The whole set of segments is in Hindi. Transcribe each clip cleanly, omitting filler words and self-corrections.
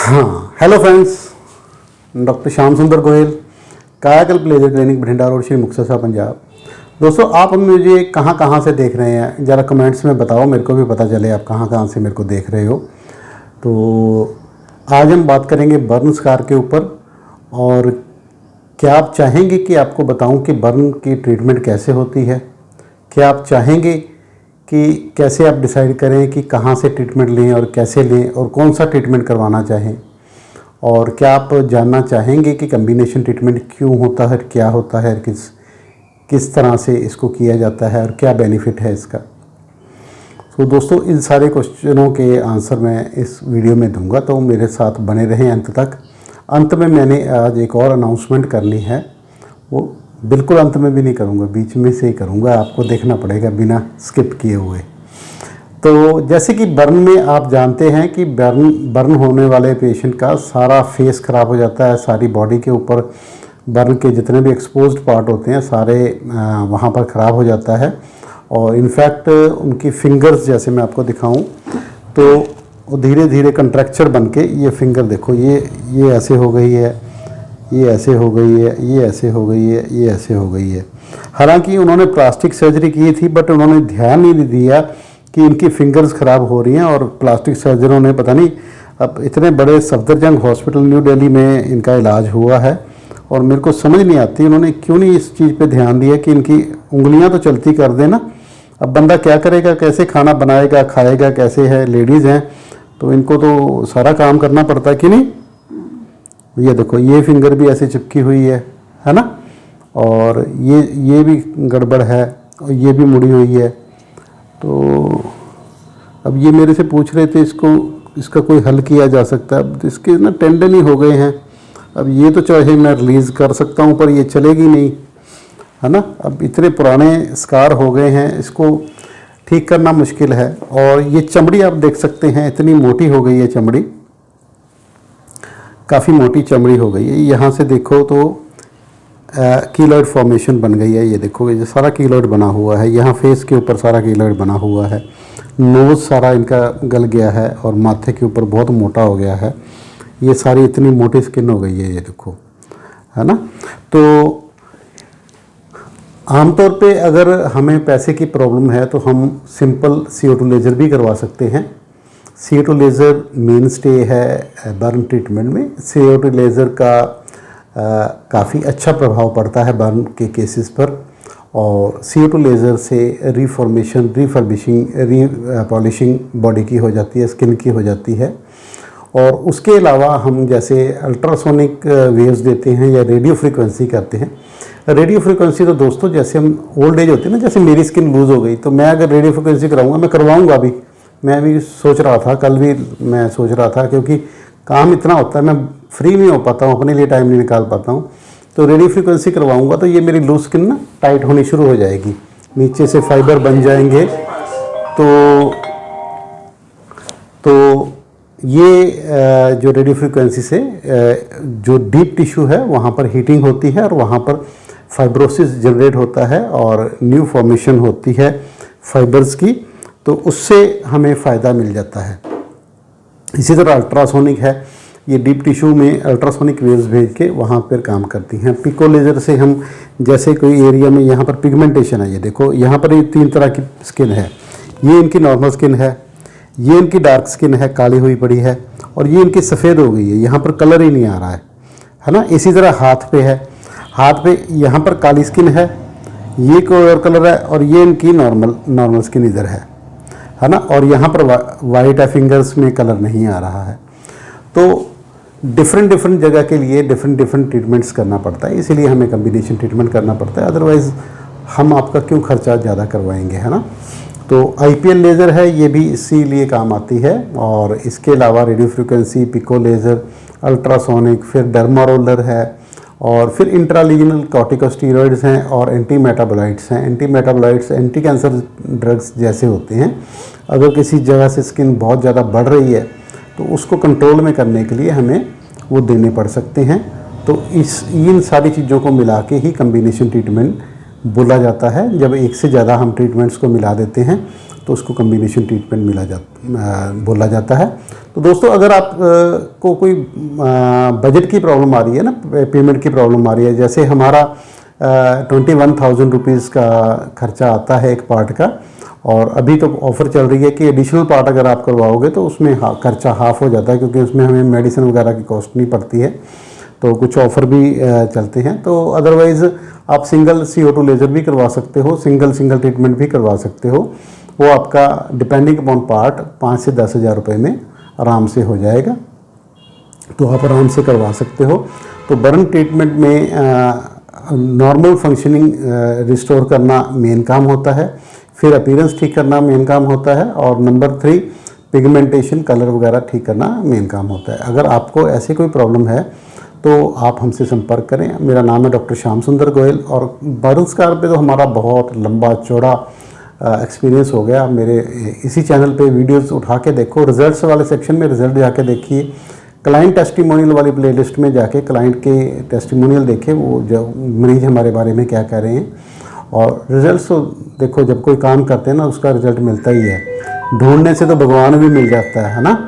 हाँ, hello friends, doctor Shyam Sundar Goyal, Kayakalp laser clinic Bathinda road, Shri Muktsar Sahib, Punjab. दोस्तों, आप मुझे कहाँ कहाँ से देख रहे हैं, ज़रा कमेंट्स में बताओ, मेरे को भी पता चले आप कहाँ कहाँ से मेरे को देख रहे हो। तो आज हम बात करेंगे बर्न स्कार के ऊपर, और क्या आप चाहेंगे कि आपको बताऊं कि बर्न की ट्रीटमेंट कैसे होती है। क्या आप चाहेंगे कि कैसे आप डिसाइड करें कि कहाँ से ट्रीटमेंट लें और कैसे लें और कौन सा ट्रीटमेंट करवाना चाहें। और क्या आप जानना चाहेंगे कि कम्बिनेशन ट्रीटमेंट क्यों होता है, क्या होता है, किस तरह से इसको किया जाता है और क्या बेनिफिट है इसका। तो दोस्तों, इन सारे क्वेश्चनों के आंसर मैं इस वीडियो में दूंगा, तो मेरे साथ बने रहें अंत तक। अंत में मैंने आज एक और अनाउंसमेंट करनी है, वो बिल्कुल अंत में भी नहीं करूँगा, बीच में से ही करूँगा, आपको देखना पड़ेगा बिना स्किप किए हुए। तो जैसे कि बर्न में आप जानते हैं कि बर्न होने वाले पेशेंट का सारा फेस ख़राब हो जाता है, सारी बॉडी के ऊपर बर्न के जितने भी एक्सपोज्ड पार्ट होते हैं सारे वहाँ पर ख़राब हो जाता है। और इनफैक्ट उनकी फिंगर्स, जैसे मैं आपको दिखाऊं तो धीरे धीरे कंट्रैक्चर बन के, ये फिंगर देखो, ये ऐसे हो गई है, ये ऐसे हो गई है, ये ऐसे हो गई है, ये ऐसे हो गई है। हालांकि उन्होंने प्लास्टिक सर्जरी की थी, बट उन्होंने ध्यान नहीं दिया कि इनकी फिंगर्स ख़राब हो रही हैं। और प्लास्टिक सर्जनों ने पता नहीं, अब इतने बड़े सफदरजंग हॉस्पिटल न्यू दिल्ली में इनका इलाज हुआ है, और मेरे को समझ नहीं आती उन्होंने क्यों नहीं इस चीज़ पे ध्यान दिया कि इनकी उंगलियां तो चलती कर देना। अब बंदा क्या करेगा, कैसे खाना बनाएगा, खाएगा कैसे, है लेडीज़ हैं तो इनको तो सारा काम करना पड़ता है कि नहीं। ये देखो, ये फिंगर भी ऐसे चिपकी हुई है ना, और ये भी गड़बड़ है, और ये भी मुड़ी हुई है। तो अब ये मेरे से पूछ रहे थे इसका कोई हल किया जा सकता है। अब इसके ना टेंडन ही हो गए हैं, अब ये तो चाहे मैं रिलीज़ कर सकता हूँ पर ये चलेगी नहीं, है ना। अब इतने पुराने स्कार हो गए हैं, इसको ठीक करना मुश्किल है। और ये चमड़ी आप देख सकते हैं, इतनी मोटी हो गई है चमड़ी, काफ़ी मोटी चमड़ी हो गई है। यहाँ से देखो तो कीलॉइड फॉर्मेशन बन गई है, ये देखो, ये सारा कीलॉइड बना हुआ है, यहाँ फेस के ऊपर सारा कीलॉइड बना हुआ है, नोज़ सारा इनका गल गया है, और माथे के ऊपर बहुत मोटा हो गया है। ये सारी इतनी मोटी स्किन हो गई है, ये देखो, है ना। तो आमतौर पे अगर हमें पैसे की प्रॉब्लम है तो हम सिंपल CO2 लेज़र भी करवा सकते हैं। CO2 लेज़र मेन स्टे है बर्न ट्रीटमेंट में। CO2 लेज़र का काफ़ी अच्छा प्रभाव पड़ता है बर्न के केसेस पर, और CO2 लेज़र से रिफॉर्मेशन, रिफर्बिशिंग, पॉलिशिंग बॉडी की हो जाती है, स्किन की हो जाती है। और उसके अलावा हम जैसे अल्ट्रासोनिक वेव्स देते हैं या रेडियो फ्रीक्वेंसी करते हैं। रेडियो फ्रीक्वेंसी तो दोस्तों, जैसे हम ओल्ड एज होती है ना, जैसे मेरी स्किन लूज़ हो गई तो मैं अगर रेडियो फ्रीक्वेंसी कराऊंगा, मैं करवाऊंगा भी, मैं भी सोच रहा था, कल भी मैं सोच रहा था, क्योंकि काम इतना होता है, मैं फ्री नहीं हो पाता हूँ, अपने लिए टाइम नहीं निकाल पाता हूँ। तो रेडियो फ्रीक्वेंसी करवाऊंगा तो ये मेरी लूज स्किन ना टाइट होनी शुरू हो जाएगी, नीचे से फाइबर बन जाएंगे। तो ये जो रेडियो फ्रीक्वेंसी से जो डीप टिश्यू है वहाँ पर हीटिंग होती है, और वहाँ पर फाइब्रोसिस जनरेट होता है और न्यू फॉर्मेशन होती है फाइबर्स की, तो उससे हमें फ़ायदा मिल जाता है। इसी तरह अल्ट्रासोनिक है, ये डीप टिश्यू में अल्ट्रासोनिक वेव्स भेज के वहाँ पर काम करती हैं। पिको लेज़र से हम जैसे कोई एरिया में यहाँ पर पिगमेंटेशन है, ये देखो, यहाँ पर ये 3 तरह की स्किन है, ये इनकी नॉर्मल स्किन है, ये इनकी डार्क स्किन है, काली हुई पड़ी है, और ये इनकी सफ़ेद हो गई है, यहाँ पर कलर ही नहीं आ रहा है ना। इसी तरह हाथ पे है, हाथ पे यहाँ पर काली स्किन है, ये कोई और कलर है, और ये इनकी नॉर्मल स्किन इधर है ना, और यहाँ पर वाइट है, फिंगर्स में कलर नहीं आ रहा है। तो डिफरेंट जगह के लिए डिफरेंट ट्रीटमेंट्स करना पड़ता है, इसीलिए हमें कम्बिनेशन ट्रीटमेंट करना पड़ता है, अदरवाइज़ हम आपका क्यों खर्चा ज़्यादा करवाएंगे, है ना। तो IPL लेज़र है, ये भी इसीलिए काम आती है। और इसके अलावा radio frequency, pico laser, ultrasonic, फिर डर्मा रोलर है, और फिर इंट्रालीजनल कॉर्टिकोस्टीरॉइड्स हैं, और एंटी मेटाबोलाइट्स हैं। Anti metabolites anti cancer drugs जैसे होते हैं। अगर किसी जगह से स्किन बहुत ज़्यादा बढ़ रही है तो उसको कंट्रोल में करने के लिए हमें वो देने पड़ सकते हैं। तो इन सारी चीज़ों को मिला के ही कम्बिनेशन ट्रीटमेंट बोला जाता है। जब एक से ज़्यादा हम ट्रीटमेंट्स को मिला देते हैं तो उसको कम्बिनेशन ट्रीटमेंट बोला जाता है। तो दोस्तों अगर आप को कोई बजट की प्रॉब्लम आ रही है ना, पेमेंट की प्रॉब्लम आ रही है, जैसे हमारा 21,000 रुपीज़ का खर्चा आता है एक पार्ट का, और अभी तो ऑफ़र चल रही है कि एडिशनल पार्ट अगर आप करवाओगे तो उसमें खर्चा हाफ़ हो जाता है, क्योंकि उसमें हमें मेडिसिन वगैरह की कॉस्ट नहीं पड़ती है। तो कुछ ऑफ़र भी चलते हैं। तो अदरवाइज़ आप सिंगल CO2 लेज़र भी करवा सकते हो, सिंगल ट्रीटमेंट भी करवा सकते हो। वो आपका डिपेंडिंग अपॉन पार्ट 5 से 10 हज़ार रुपये में आराम से हो जाएगा, तो आप आराम से करवा सकते हो। तो बर्न ट्रीटमेंट में नॉर्मल फंक्शनिंग रिस्टोर करना मेन काम होता है, फिर अपीयरेंस ठीक करना मेन काम होता है, और नंबर 3 पिगमेंटेशन कलर वगैरह ठीक करना मेन काम होता है। अगर आपको ऐसी कोई प्रॉब्लम है तो आप हमसे संपर्क करें। मेरा नाम है डॉक्टर श्याम सुंदर गोयल, और बर्न स्कार पे तो हमारा बहुत लंबा चौड़ा एक्सपीरियंस हो गया। मेरे इसी चैनल पे वीडियोस उठा के देखो, रिजल्ट्स वाले सेक्शन में रिजल्ट जाके देखिए, क्लाइंट टेस्टिमोनियल वाली प्लेलिस्ट में जाके क्लाइंट के टेस्टिमोनियल देखें, वो जो मरीज हमारे बारे में क्या कह रहे हैं, और रिजल्ट्स तो देखो, जब कोई काम करते हैं ना उसका रिजल्ट मिलता ही है। ढूंढने से तो भगवान भी मिल जाता है ना,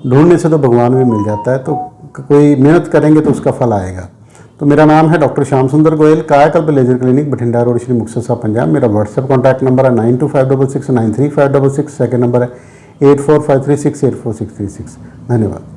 ढूंढने से तो भगवान भी मिल जाता है। तो कोई मेहनत करेंगे तो उसका फल आएगा। तो मेरा नाम है doctor Shyam Sundar Goyal, Kayakalp laser clinic, Bathinda road, Shri Muktsar Sahib, Punjab. मेरा व्हाट्सएप कॉन्टैक्ट नंबर है 9256693566। सेकंड नंबर है 8453684636। धन्यवाद।